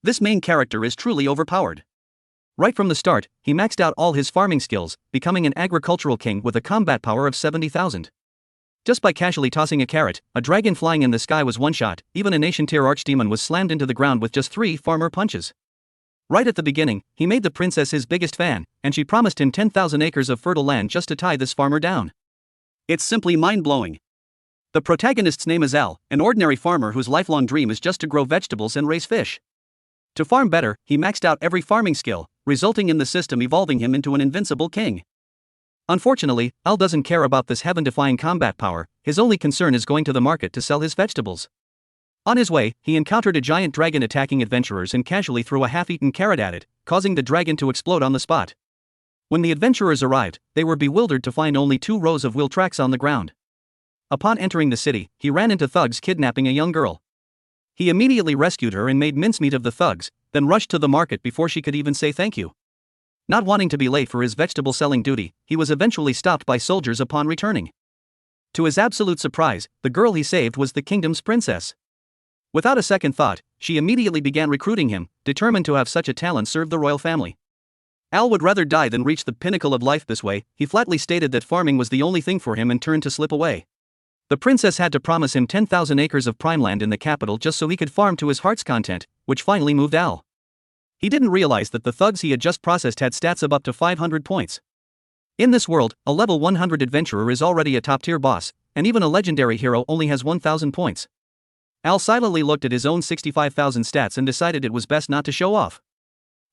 This main character is truly overpowered. Right from the start, he maxed out all his farming skills, becoming an agricultural king with a combat power of 70,000. Just by casually tossing a carrot, a dragon flying in the sky was one-shot, even a nation-tier archdemon was slammed into the ground with just 3 farmer punches. Right at the beginning, he made the princess his biggest fan, and she promised him 10,000 acres of fertile land just to tie this farmer down. It's simply mind-blowing. The protagonist's name is Al, an ordinary farmer whose lifelong dream is just to grow vegetables and raise fish. To farm better, he maxed out every farming skill, resulting in the system evolving him into an invincible king. Unfortunately, Al doesn't care about this heaven-defying combat power. His only concern is going to the market to sell his vegetables. On his way, he encountered a giant dragon attacking adventurers and casually threw a half-eaten carrot at it, causing the dragon to explode on the spot. When the adventurers arrived, they were bewildered to find only 2 rows of wheel tracks on the ground. Upon entering the city, he ran into thugs kidnapping a young girl. He immediately rescued her and made mincemeat of the thugs, then rushed to the market before she could even say thank you. Not wanting to be late for his vegetable selling duty, he was eventually stopped by soldiers upon returning. To his absolute surprise, the girl he saved was the kingdom's princess. Without a second thought, she immediately began recruiting him, determined to have such a talent serve the royal family. Al would rather die than reach the pinnacle of life this way. He flatly stated that farming was the only thing for him and turned to slip away. The princess had to promise him 10,000 acres of prime land in the capital just so he could farm to his heart's content, which finally moved Al. He didn't realize that the thugs he had just processed had stats of up to 500 points. In this world, a level 100 adventurer is already a top-tier boss, and even a legendary hero only has 1,000 points. Al silently looked at his own 65,000 stats and decided it was best not to show off.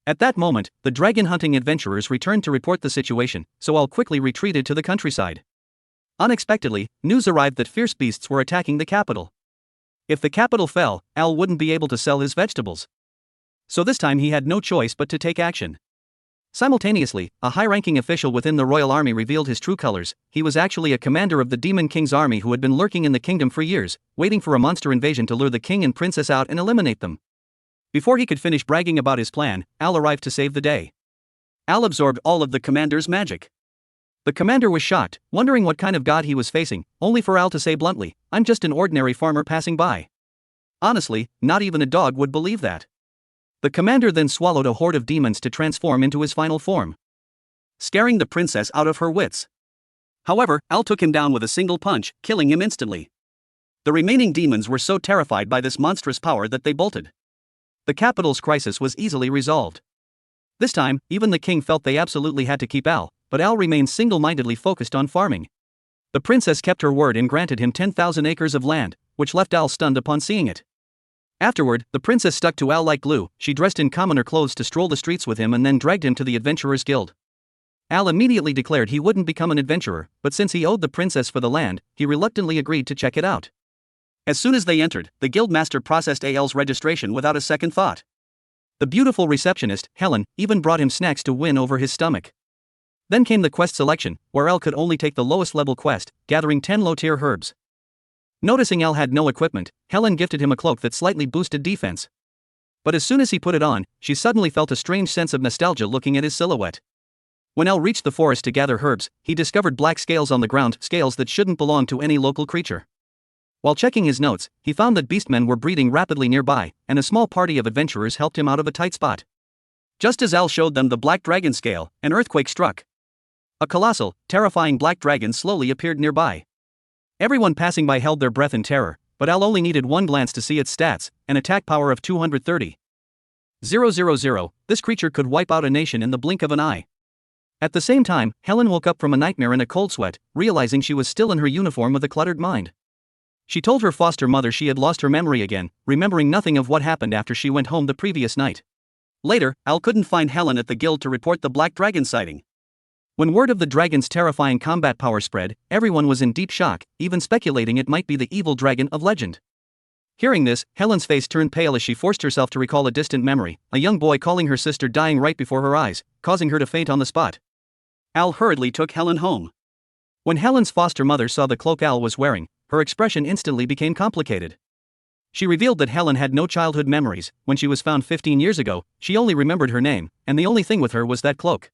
At that moment, the dragon-hunting adventurers returned to report the situation, so Al quickly retreated to the countryside. Unexpectedly, news arrived that fierce beasts were attacking the capital. If the capital fell, Al wouldn't be able to sell his vegetables. So this time he had no choice but to take action. Simultaneously, a high-ranking official within the royal army revealed his true colors. He was actually a commander of the Demon King's army who had been lurking in the kingdom for years, waiting for a monster invasion to lure the king and princess out and eliminate them. Before he could finish bragging about his plan, Al arrived to save the day. Al absorbed all of the commander's magic. The commander was shocked, wondering what kind of god he was facing, only for Al to say bluntly, "I'm just an ordinary farmer passing by." Honestly, not even a dog would believe that. The commander then swallowed a horde of demons to transform into his final form, scaring the princess out of her wits. However, Al took him down with a single punch, killing him instantly. The remaining demons were so terrified by this monstrous power that they bolted. The capital's crisis was easily resolved. This time, even the king felt they absolutely had to keep Al, but Al remained single-mindedly focused on farming. The princess kept her word and granted him 10,000 acres of land, which left Al stunned upon seeing it. Afterward, the princess stuck to Al like glue. She dressed in commoner clothes to stroll the streets with him and then dragged him to the Adventurers Guild. Al immediately declared he wouldn't become an adventurer, but since he owed the princess for the land, he reluctantly agreed to check it out. As soon as they entered, the guild master processed Al's registration without a second thought. The beautiful receptionist, Helen, even brought him snacks to win over his stomach. Then came the quest selection, where Al could only take the lowest level quest, gathering 10 low-tier herbs. Noticing Al had no equipment, Helen gifted him a cloak that slightly boosted defense. But as soon as he put it on, she suddenly felt a strange sense of nostalgia looking at his silhouette. When Al reached the forest to gather herbs, he discovered black scales on the ground, scales that shouldn't belong to any local creature. While checking his notes, he found that beastmen were breeding rapidly nearby, and a small party of adventurers helped him out of a tight spot. Just as Al showed them the black dragon scale, an earthquake struck. A colossal, terrifying black dragon slowly appeared nearby. Everyone passing by held their breath in terror, but Al only needed one glance to see its stats, an attack power of 230,000. This creature could wipe out a nation in the blink of an eye. At the same time, Helen woke up from a nightmare in a cold sweat, realizing she was still in her uniform with a cluttered mind. She told her foster mother she had lost her memory again, remembering nothing of what happened after she went home the previous night. Later, Al couldn't find Helen at the guild to report the black dragon sighting. When word of the dragon's terrifying combat power spread, everyone was in deep shock, even speculating it might be the evil dragon of legend. Hearing this, Helen's face turned pale as she forced herself to recall a distant memory, a young boy calling her sister dying right before her eyes, causing her to faint on the spot. Al hurriedly took Helen home. When Helen's foster mother saw the cloak Al was wearing, her expression instantly became complicated. She revealed that Helen had no childhood memories. When she was found 15 years ago, she only remembered her name, and the only thing with her was that cloak.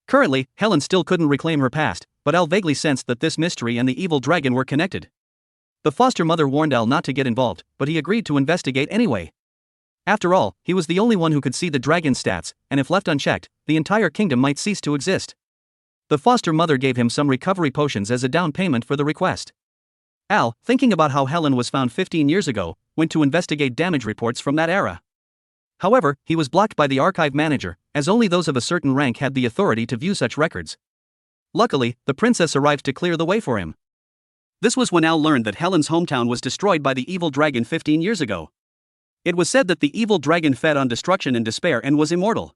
Currently, Helen still couldn't reclaim her past, but Al vaguely sensed that this mystery and the evil dragon were connected. The foster mother warned Al not to get involved, but he agreed to investigate anyway. After all, he was the only one who could see the dragon's stats, and if left unchecked, the entire kingdom might cease to exist. The foster mother gave him some recovery potions as a down payment for the request. Al, thinking about how Helen was found 15 years ago, went to investigate damage reports from that era. However, he was blocked by the archive manager, as only those of a certain rank had the authority to view such records. Luckily, the princess arrived to clear the way for him. This was when Al learned that Helen's hometown was destroyed by the evil dragon 15 years ago. It was said that the evil dragon fed on destruction and despair and was immortal.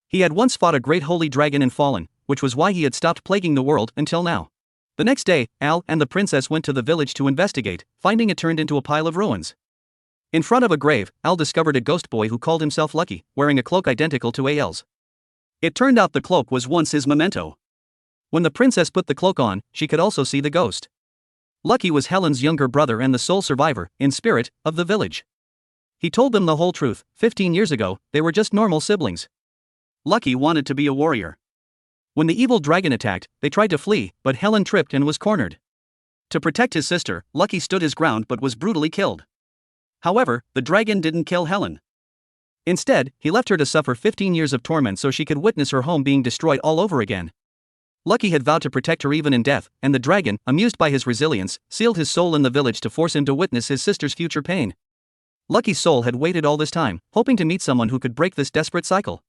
He had once fought a great holy dragon and fallen, which was why he had stopped plaguing the world until now. The next day, Al and the princess went to the village to investigate, finding it turned into a pile of ruins. In front of a grave, Al discovered a ghost boy who called himself Lucky, wearing a cloak identical to Al's. It turned out the cloak was once his memento. When the princess put the cloak on, she could also see the ghost. Lucky was Helen's younger brother and the sole survivor, in spirit, of the village. He told them the whole truth. 15 years ago, they were just normal siblings. Lucky wanted to be a warrior. When the evil dragon attacked, they tried to flee, but Helen tripped and was cornered. To protect his sister, Lucky stood his ground but was brutally killed. However, the dragon didn't kill Helen. Instead, he left her to suffer 15 years of torment so she could witness her home being destroyed all over again. Lucky had vowed to protect her even in death, and the dragon, amused by his resilience, sealed his soul in the village to force him to witness his sister's future pain. Lucky's soul had waited all this time, hoping to meet someone who could break this desperate cycle.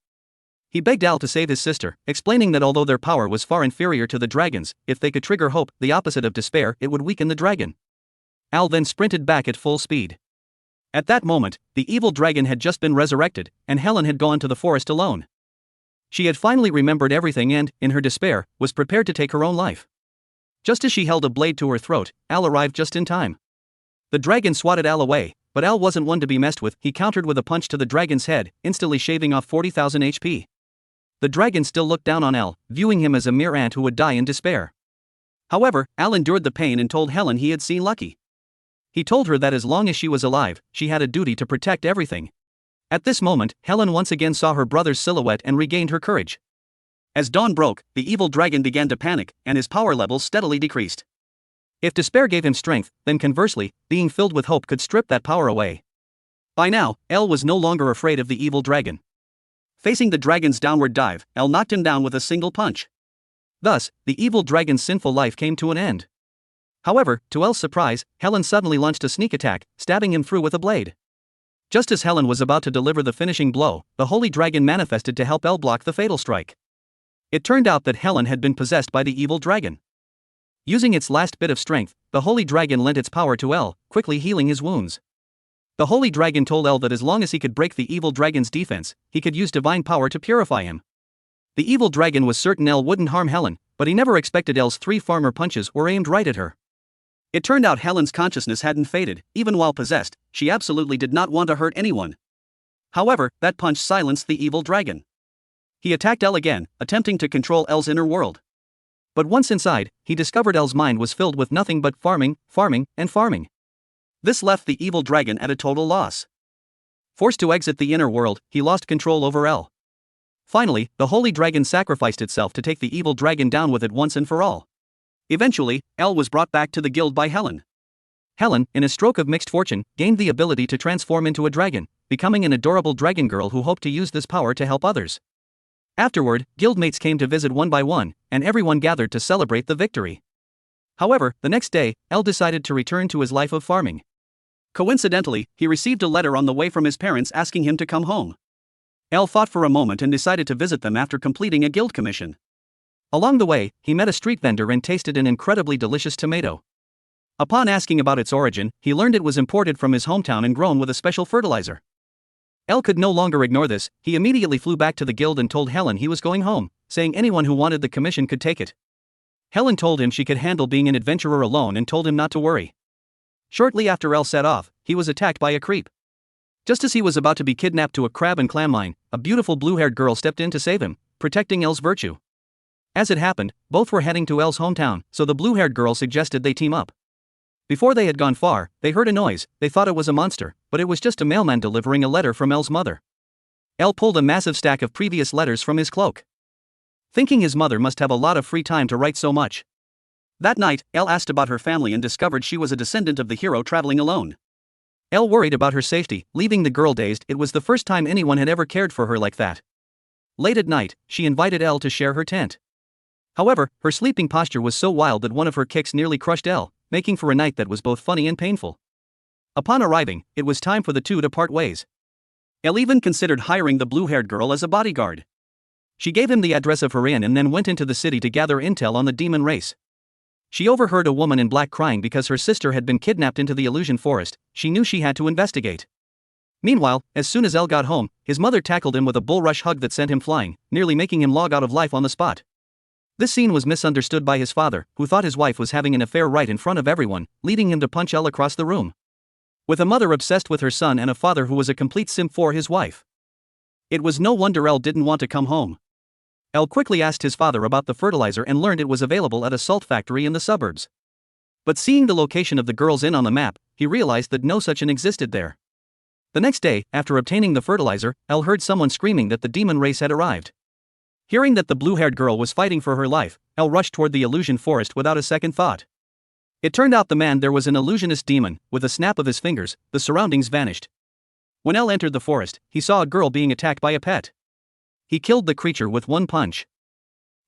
He begged Al to save his sister, explaining that although their power was far inferior to the dragon's, if they could trigger hope, the opposite of despair, it would weaken the dragon. Al then sprinted back at full speed. At that moment, the evil dragon had just been resurrected, and Helen had gone to the forest alone. She had finally remembered everything and, in her despair, was prepared to take her own life. Just as she held a blade to her throat, Al arrived just in time. The dragon swatted Al away, but Al wasn't one to be messed with. He countered with a punch to the dragon's head, instantly shaving off 40,000 HP. The dragon still looked down on Al, viewing him as a mere ant who would die in despair. However, Al endured the pain and told Helen he had seen Lucky. He told her that as long as she was alive, she had a duty to protect everything. At this moment, Helen once again saw her brother's silhouette and regained her courage. As dawn broke, the evil dragon began to panic, and his power levels steadily decreased. If despair gave him strength, then conversely, being filled with hope could strip that power away. By now, El was no longer afraid of the evil dragon. Facing the dragon's downward dive, El knocked him down with a single punch. Thus, the evil dragon's sinful life came to an end. However, to El's surprise, Helen suddenly launched a sneak attack, stabbing him through with a blade. Just as Helen was about to deliver the finishing blow, the holy dragon manifested to help El block the fatal strike. It turned out that Helen had been possessed by the evil dragon. Using its last bit of strength, the holy dragon lent its power to El, quickly healing his wounds. The holy dragon told El that as long as he could break the evil dragon's defense, he could use divine power to purify him. The evil dragon was certain El wouldn't harm Helen, but he never expected El's 3 farmer punches were aimed right at her. It turned out Helen's consciousness hadn't faded. Even while possessed, she absolutely did not want to hurt anyone. However, that punch silenced the evil dragon. He attacked El again, attempting to control El's inner world. But once inside, he discovered El's mind was filled with nothing but farming, and farming. This left the evil dragon at a total loss. Forced to exit the inner world, he lost control over El. Finally, the holy dragon sacrificed itself to take the evil dragon down with it once and for all. Eventually, El was brought back to the guild by Helen. Helen, in a stroke of mixed fortune, gained the ability to transform into a dragon, becoming an adorable dragon girl who hoped to use this power to help others. Afterward, guildmates came to visit one by one, and everyone gathered to celebrate the victory. However, the next day, El decided to return to his life of farming. Coincidentally, he received a letter on the way from his parents asking him to come home. El thought for a moment and decided to visit them after completing a guild commission. Along the way, he met a street vendor and tasted an incredibly delicious tomato. Upon asking about its origin, he learned it was imported from his hometown and grown with a special fertilizer. El could no longer ignore this. He immediately flew back to the guild and told Helen he was going home, saying anyone who wanted the commission could take it. Helen told him she could handle being an adventurer alone and told him not to worry. Shortly after El set off, he was attacked by a creep. Just as he was about to be kidnapped to a crab and clam mine, a beautiful blue-haired girl stepped in to save him, protecting El's virtue. As it happened, both were heading to El's hometown, so the blue-haired girl suggested they team up. Before they had gone far, they heard a noise. They thought it was a monster, but it was just a mailman delivering a letter from El's mother. El pulled a massive stack of previous letters from his cloak. Thinking his mother must have a lot of free time to write so much. That night, El asked about her family and discovered she was a descendant of the hero traveling alone. Elle worried about her safety, leaving the girl dazed. It was the first time anyone had ever cared for her like that. Late at night, she invited Elle to share her tent. However, her sleeping posture was so wild that one of her kicks nearly crushed Elle, making for a night that was both funny and painful. Upon arriving, it was time for the two to part ways. Elle even considered hiring the blue-haired girl as a bodyguard. She gave him the address of her inn and then went into the city to gather intel on the demon race. She overheard a woman in black crying because her sister had been kidnapped into the illusion forest. She knew she had to investigate. Meanwhile, as soon as Elle got home, his mother tackled him with a bull-rush hug that sent him flying, nearly making him log out of life on the spot. This scene was misunderstood by his father, who thought his wife was having an affair right in front of everyone, leading him to punch Elle across the room. With a mother obsessed with her son and a father who was a complete simp for his wife, it was no wonder Elle didn't want to come home. Elle quickly asked his father about the fertilizer and learned it was available at a salt factory in the suburbs. But seeing the location of the girl's inn on the map, he realized that no such inn existed there. The next day, after obtaining the fertilizer, Elle heard someone screaming that the demon race had arrived. Hearing that the blue-haired girl was fighting for her life, Elle rushed toward the illusion forest without a second thought. It turned out the man there was an illusionist demon. With a snap of his fingers, the surroundings vanished. When Elle entered the forest, he saw a girl being attacked by a pet. He killed the creature with one punch.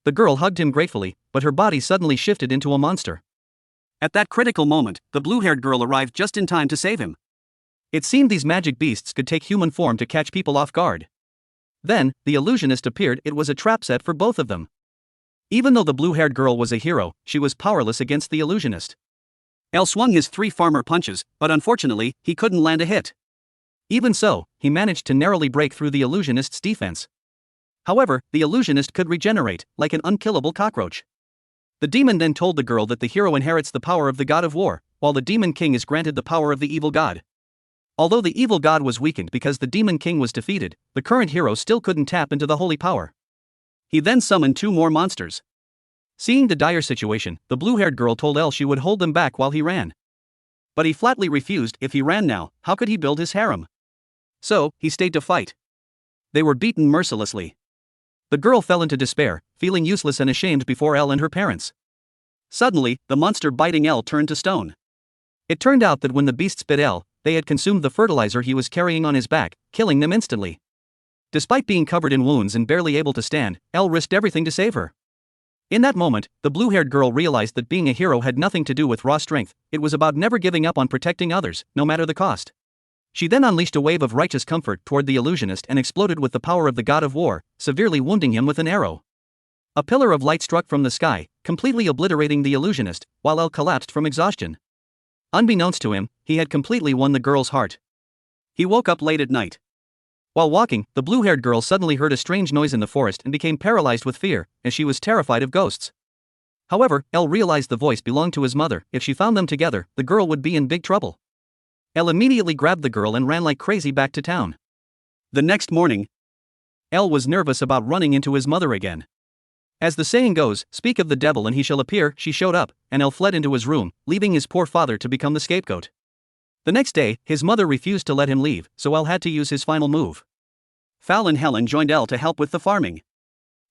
The girl hugged him gratefully, but her body suddenly shifted into a monster. At that critical moment, the blue-haired girl arrived just in time to save him. It seemed these magic beasts could take human form to catch people off guard. Then, the illusionist appeared. It was a trap set for both of them. Even though the blue-haired girl was a hero, she was powerless against the illusionist. Elle swung his 3 farmer punches, but unfortunately, he couldn't land a hit. Even so, he managed to narrowly break through the illusionist's defense. However, the illusionist could regenerate, like an unkillable cockroach. The demon then told the girl that the hero inherits the power of the god of war, while the demon king is granted the power of the evil god. Although the evil god was weakened because the demon king was defeated, the current hero still couldn't tap into the holy power. He then summoned 2 more monsters. Seeing the dire situation, the blue-haired girl told Elle she would hold them back while he ran. But he flatly refused. If he ran now, how could he build his harem? So, he stayed to fight. They were beaten mercilessly. The girl fell into despair, feeling useless and ashamed before Elle and her parents. Suddenly, the monster biting Elle turned to stone. It turned out that when the beasts bit Elle, they had consumed the fertilizer he was carrying on his back, killing them instantly. Despite being covered in wounds and barely able to stand, Elle risked everything to save her. In that moment, the blue-haired girl realized that being a hero had nothing to do with raw strength. It was about never giving up on protecting others, no matter the cost. She then unleashed a wave of righteous comfort toward the illusionist and exploded with the power of the god of war, severely wounding him with an arrow. A pillar of light struck from the sky, completely obliterating the illusionist, while Elle collapsed from exhaustion. Unbeknownst to him, he had completely won the girl's heart. He woke up late at night. While walking, the blue-haired girl suddenly heard a strange noise in the forest and became paralyzed with fear, as she was terrified of ghosts. However, Elle realized the voice belonged to his mother. If she found them together, the girl would be in big trouble. Elle immediately grabbed the girl and ran like crazy back to town. The next morning, Elle was nervous about running into his mother again. As the saying goes, speak of the devil and he shall appear. She showed up, and Elle fled into his room, leaving his poor father to become the scapegoat. The next day, his mother refused to let him leave, so Elle had to use his final move. Fal and Helen joined Elle to help with the farming.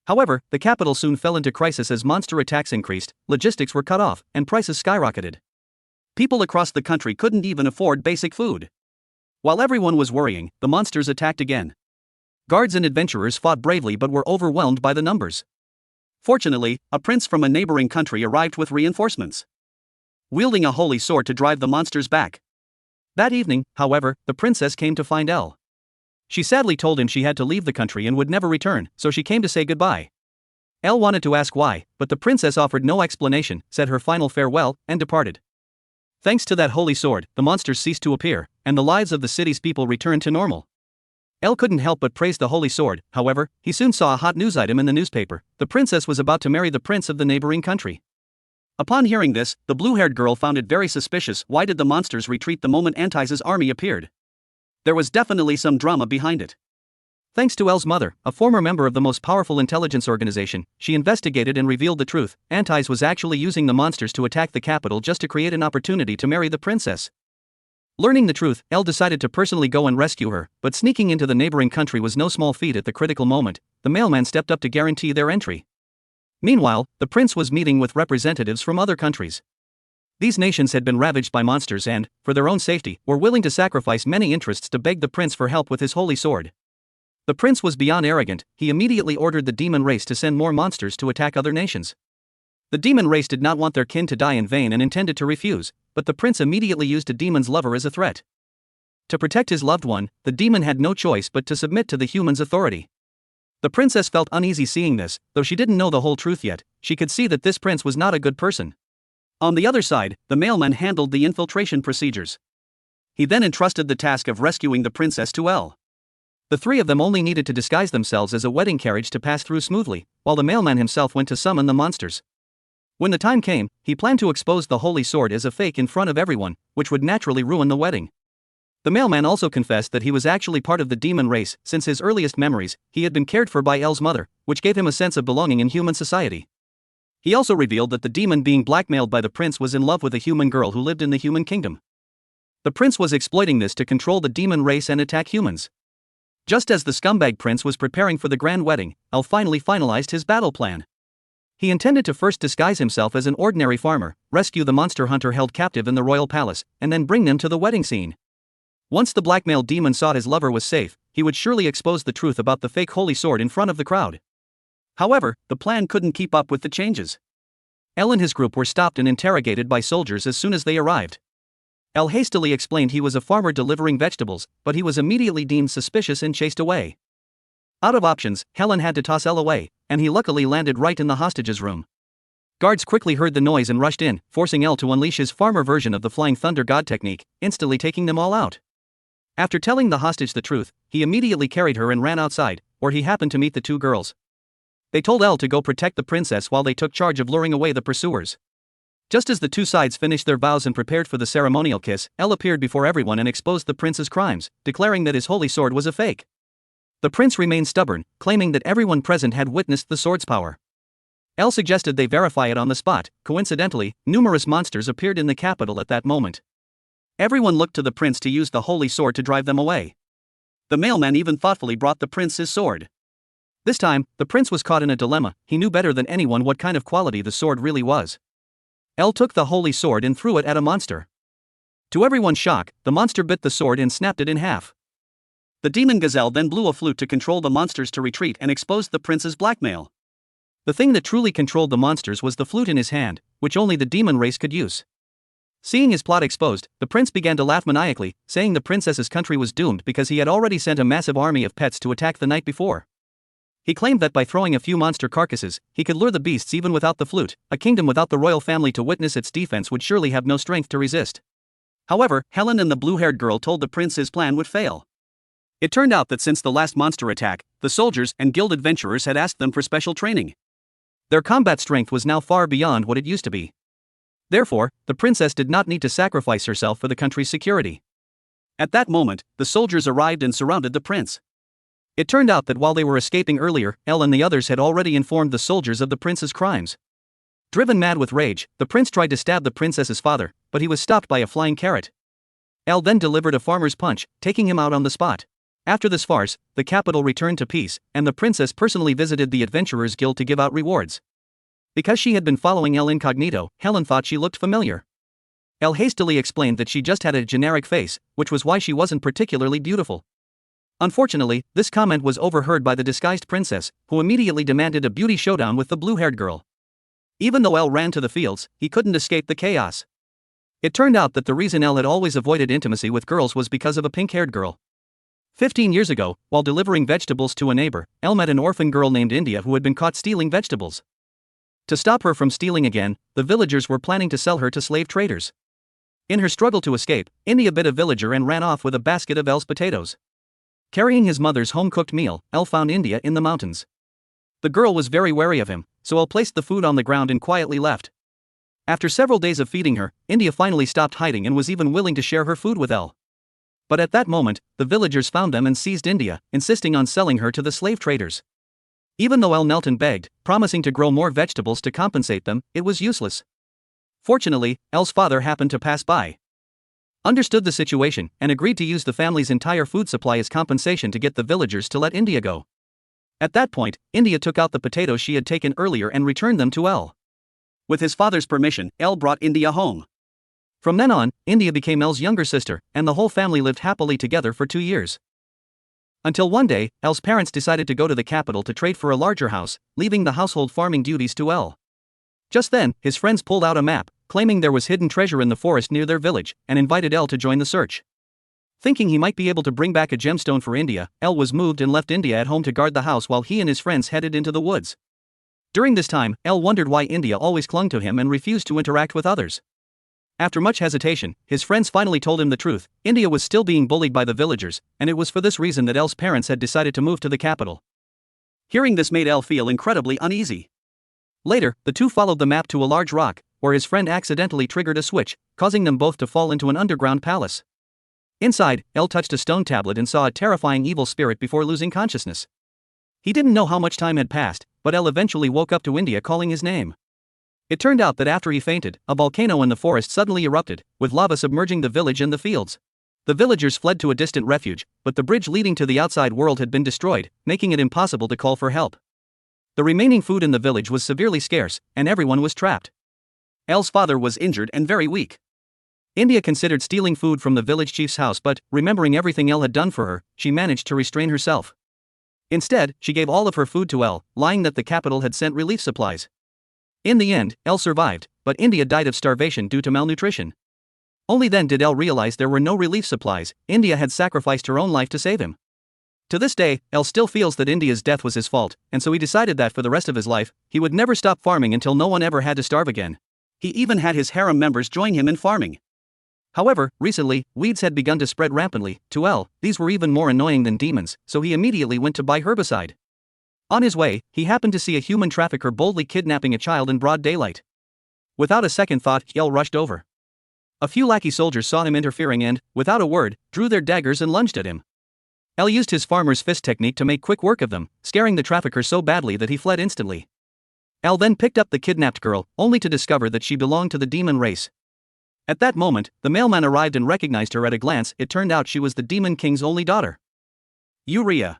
However, the capital soon fell into crisis as monster attacks increased, logistics were cut off, and prices skyrocketed. People across the country couldn't even afford basic food. While everyone was worrying, the monsters attacked again. Guards and adventurers fought bravely but were overwhelmed by the numbers. Fortunately, a prince from a neighboring country arrived with reinforcements, wielding a holy sword to drive the monsters back. That evening, however, the princess came to find Elle. She sadly told him she had to leave the country and would never return, so she came to say goodbye. Elle wanted to ask why, but the princess offered no explanation, said her final farewell, and departed. Thanks to that holy sword, the monsters ceased to appear, and the lives of the city's people returned to normal. Elle couldn't help but praise the holy sword. However, he soon saw a hot news item in the newspaper. The princess was about to marry the prince of the neighboring country. Upon hearing this, the blue-haired girl found it very suspicious. Why did the monsters retreat the moment Antai's army appeared? There was definitely some drama behind it. Thanks to Elle's mother, a former member of the most powerful intelligence organization, she investigated and revealed the truth. Antai's was actually using the monsters to attack the capital just to create an opportunity to marry the princess. Learning the truth, Elle decided to personally go and rescue her, but sneaking into the neighboring country was no small feat. At the critical moment, the mailman stepped up to guarantee their entry. Meanwhile, the prince was meeting with representatives from other countries. These nations had been ravaged by monsters and, for their own safety, were willing to sacrifice many interests to beg the prince for help with his holy sword. The prince was beyond arrogant. He immediately ordered the demon race to send more monsters to attack other nations. The demon race did not want their kin to die in vain and intended to refuse, but the prince immediately used a demon's lover as a threat. To protect his loved one, the demon had no choice but to submit to the human's authority. The princess felt uneasy seeing this, though she didn't know the whole truth yet. She could see that this prince was not a good person. On the other side, the mailman handled the infiltration procedures. He then entrusted the task of rescuing the princess to Elle. The three of them only needed to disguise themselves as a wedding carriage to pass through smoothly, while the mailman himself went to summon the monsters. When the time came, he planned to expose the holy sword as a fake in front of everyone, which would naturally ruin the wedding. The mailman also confessed that he was actually part of the demon race. Since his earliest memories, he had been cared for by Elle's mother, which gave him a sense of belonging in human society. He also revealed that the demon being blackmailed by the prince was in love with a human girl who lived in the human kingdom. The prince was exploiting this to control the demon race and attack humans. Just as the scumbag prince was preparing for the grand wedding, Elle finally finalized his battle plan. He intended to first disguise himself as an ordinary farmer, rescue the monster hunter held captive in the royal palace, and then bring them to the wedding scene. Once the blackmailed demon saw his lover was safe, he would surely expose the truth about the fake holy sword in front of the crowd. However, the plan couldn't keep up with the changes. Elle and his group were stopped and interrogated by soldiers as soon as they arrived. Elle hastily explained he was a farmer delivering vegetables, but he was immediately deemed suspicious and chased away. Out of options, Helen had to toss Elle away, and he luckily landed right in the hostages' room. Guards quickly heard the noise and rushed in, forcing Elle to unleash his farmer version of the flying thunder god technique, instantly taking them all out. After telling the hostage the truth, he immediately carried her and ran outside, where he happened to meet the two girls. They told Elle to go protect the princess while they took charge of luring away the pursuers. Just as the two sides finished their vows and prepared for the ceremonial kiss, Elle appeared before everyone and exposed the prince's crimes, declaring that his holy sword was a fake. The prince remained stubborn, claiming that everyone present had witnessed the sword's power. Elle suggested they verify it on the spot. Coincidentally, numerous monsters appeared in the capital at that moment. Everyone looked to the prince to use the holy sword to drive them away. The mailman even thoughtfully brought the prince his sword. This time, the prince was caught in a dilemma. He knew better than anyone what kind of quality the sword really was. Elle took the holy sword and threw it at a monster. To everyone's shock, the monster bit the sword and snapped it in half. The demon gazelle then blew a flute to control the monsters to retreat and exposed the prince's blackmail. The thing that truly controlled the monsters was the flute in his hand, which only the demon race could use. Seeing his plot exposed, the prince began to laugh maniacally, saying the princess's country was doomed because he had already sent a massive army of pets to attack the night before. He claimed that by throwing a few monster carcasses, he could lure the beasts even without the flute. A kingdom without the royal family to witness its defense would surely have no strength to resist. However, Helen and the blue-haired girl told the prince his plan would fail. It turned out that since the last monster attack, the soldiers and guild adventurers had asked them for special training. Their combat strength was now far beyond what it used to be. Therefore, the princess did not need to sacrifice herself for the country's security. At that moment, the soldiers arrived and surrounded the prince. It turned out that while they were escaping earlier, Elle and the others had already informed the soldiers of the prince's crimes. Driven mad with rage, the prince tried to stab the princess's father, but he was stopped by a flying carrot. Elle then delivered a farmer's punch, taking him out on the spot. After this farce, the capital returned to peace, and the princess personally visited the Adventurers Guild to give out rewards. Because she had been following Elle incognito, Helen thought she looked familiar. Elle hastily explained that she just had a generic face, which was why she wasn't particularly beautiful. Unfortunately, this comment was overheard by the disguised princess, who immediately demanded a beauty showdown with the blue-haired girl. Even though Elle ran to the fields, he couldn't escape the chaos. It turned out that the reason Elle had always avoided intimacy with girls was because of a pink-haired girl. 15 years ago, while delivering vegetables to a neighbor, Elle met an orphan girl named India who had been caught stealing vegetables. To stop her from stealing again, the villagers were planning to sell her to slave traders. In her struggle to escape, India bit a villager and ran off with a basket of Elle's potatoes. Carrying his mother's home-cooked meal, Elle found India in the mountains. The girl was very wary of him, so Elle placed the food on the ground and quietly left. After several days of feeding her, India finally stopped hiding and was even willing to share her food with Elle. But at that moment, the villagers found them and seized India, insisting on selling her to the slave traders. Even though Elle knelt and begged, promising to grow more vegetables to compensate them, it was useless. Fortunately, Elle's father happened to pass by. Understood the situation, and agreed to use the family's entire food supply as compensation to get the villagers to let India go. At that point, India took out the potatoes she had taken earlier and returned them to Elle. With his father's permission, Elle brought India home. From then on, India became El's younger sister, and the whole family lived happily together for 2 years. Until one day, El's parents decided to go to the capital to trade for a larger house, leaving the household farming duties to El. Just then, his friends pulled out a map, claiming there was hidden treasure in the forest near their village, and invited El to join the search. Thinking he might be able to bring back a gemstone for India, El was moved and left India at home to guard the house while he and his friends headed into the woods. During this time, El wondered why India always clung to him and refused to interact with others. After much hesitation, his friends finally told him the truth. India was still being bullied by the villagers, and it was for this reason that El's parents had decided to move to the capital. Hearing this made El feel incredibly uneasy. Later, the two followed the map to a large rock, where his friend accidentally triggered a switch, causing them both to fall into an underground palace. Inside, El touched a stone tablet and saw a terrifying evil spirit before losing consciousness. He didn't know how much time had passed, but El eventually woke up to India calling his name. It turned out that after he fainted, a volcano in the forest suddenly erupted, with lava submerging the village and the fields. The villagers fled to a distant refuge, but the bridge leading to the outside world had been destroyed, making it impossible to call for help. The remaining food in the village was severely scarce, and everyone was trapped. El's father was injured and very weak. India considered stealing food from the village chief's house, but, remembering everything El had done for her, she managed to restrain herself. Instead, she gave all of her food to El, lying that the capital had sent relief supplies. In the end, El survived, but India died of starvation due to malnutrition. Only then did El realize there were no relief supplies. India had sacrificed her own life to save him. To this day, El still feels that India's death was his fault, and so he decided that for the rest of his life, he would never stop farming until no one ever had to starve again. He even had his harem members join him in farming. However, recently, weeds had begun to spread rampantly. To El, these were even more annoying than demons, so he immediately went to buy herbicide. On his way, he happened to see a human trafficker boldly kidnapping a child in broad daylight. Without a second thought, El rushed over. A few lackey soldiers saw him interfering and, without a word, drew their daggers and lunged at him. El used his farmer's fist technique to make quick work of them, scaring the trafficker so badly that he fled instantly. El then picked up the kidnapped girl, only to discover that she belonged to the demon race. At that moment, the mailman arrived and recognized her at a glance. It turned out she was the Demon King's only daughter. Uria.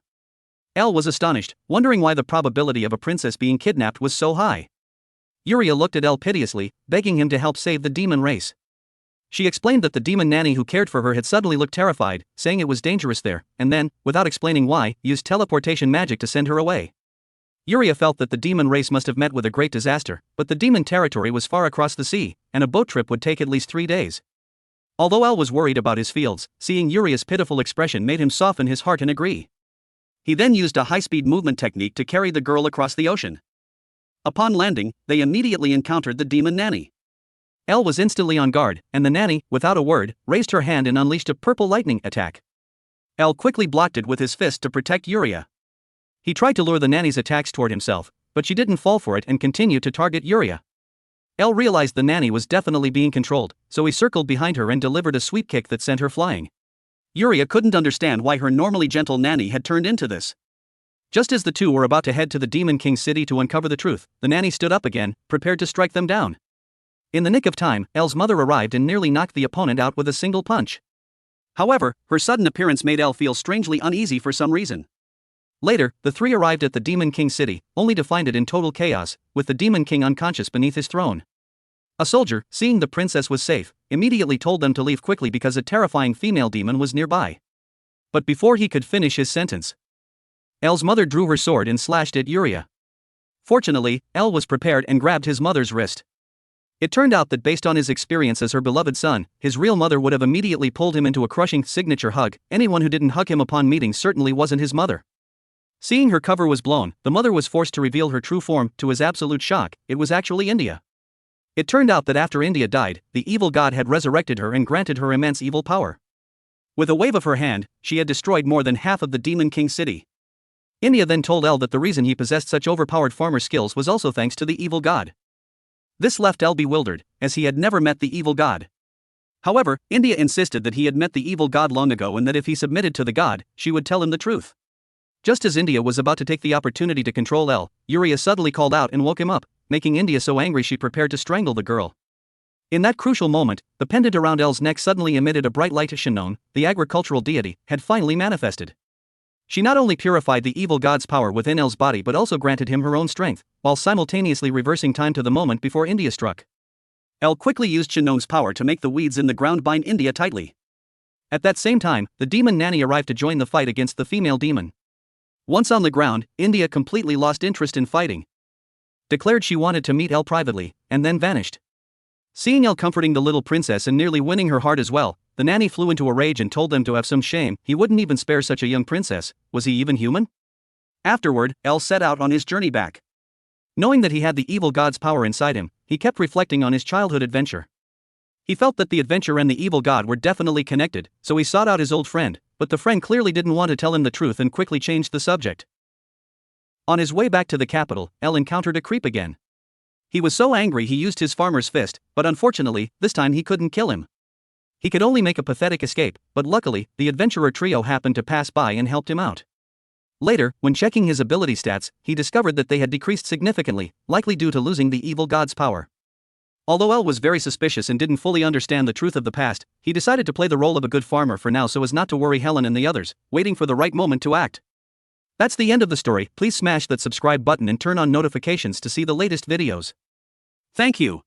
El was astonished, wondering why the probability of a princess being kidnapped was so high. Uria looked at El piteously, begging him to help save the demon race. She explained that the demon nanny who cared for her had suddenly looked terrified, saying it was dangerous there, and then, without explaining why, used teleportation magic to send her away. Uria felt that the demon race must have met with a great disaster, but the demon territory was far across the sea, and a boat trip would take at least 3 days. Although El was worried about his fields, seeing Uria's pitiful expression made him soften his heart and agree. He then used a high-speed movement technique to carry the girl across the ocean. Upon landing, they immediately encountered the demon nanny. El was instantly on guard, and the nanny, without a word, raised her hand and unleashed a purple lightning attack. El quickly blocked it with his fist to protect Uria. He tried to lure the nanny's attacks toward himself, but she didn't fall for it and continued to target Uria. El realized the nanny was definitely being controlled, so he circled behind her and delivered a sweep kick that sent her flying. Uria couldn't understand why her normally gentle nanny had turned into this. Just as the two were about to head to the Demon King's city to uncover the truth, the nanny stood up again, prepared to strike them down. In the nick of time, El's mother arrived and nearly knocked the opponent out with a single punch. However, her sudden appearance made El feel strangely uneasy for some reason. Later, the three arrived at the Demon King's city, only to find it in total chaos, with the Demon King unconscious beneath his throne. A soldier, seeing the princess was safe, immediately told them to leave quickly because a terrifying female demon was nearby. But before he could finish his sentence, El's mother drew her sword and slashed at Uria. Fortunately, El was prepared and grabbed his mother's wrist. It turned out that based on his experience as her beloved son, his real mother would have immediately pulled him into a crushing signature hug. Anyone who didn't hug him upon meeting certainly wasn't his mother. Seeing her cover was blown, the mother was forced to reveal her true form. To his absolute shock, it was actually India. It turned out that after India died, the evil god had resurrected her and granted her immense evil power. With a wave of her hand, she had destroyed more than half of the Demon King's city. India then told El that the reason he possessed such overpowered farmer skills was also thanks to the evil god. This left El bewildered, as he had never met the evil god. However, India insisted that he had met the evil god long ago and that if he submitted to the god, she would tell him the truth. Just as India was about to take the opportunity to control El, Uria suddenly called out and woke him up, making India so angry she prepared to strangle the girl. In that crucial moment, the pendant around El's neck suddenly emitted a bright light. Shannon, the agricultural deity, had finally manifested. She not only purified the evil god's power within El's body but also granted him her own strength, while simultaneously reversing time to the moment before India struck. Elle quickly used Shinon's power to make the weeds in the ground bind India tightly. At that same time, the demon nanny arrived to join the fight against the female demon. Once on the ground, India completely lost interest in fighting. Declared she wanted to meet Elle privately, and then vanished. Seeing Elle comforting the little princess and nearly winning her heart as well, the nanny flew into a rage and told them to have some shame. He wouldn't even spare such a young princess. Was he even human? Afterward, Elle set out on his journey back. Knowing that he had the evil god's power inside him, he kept reflecting on his childhood adventure. He felt that the adventure and the evil god were definitely connected, so he sought out his old friend, but the friend clearly didn't want to tell him the truth and quickly changed the subject. On his way back to the capital, Elle encountered a creep again. He was so angry he used his farmer's fist, but unfortunately, this time he couldn't kill him. He could only make a pathetic escape, but luckily, the adventurer trio happened to pass by and helped him out. Later, when checking his ability stats, he discovered that they had decreased significantly, likely due to losing the evil god's power. Although Elle was very suspicious and didn't fully understand the truth of the past, he decided to play the role of a good farmer for now so as not to worry Helen and the others, waiting for the right moment to act. That's the end of the story. Please smash that subscribe button and turn on notifications to see the latest videos. Thank you.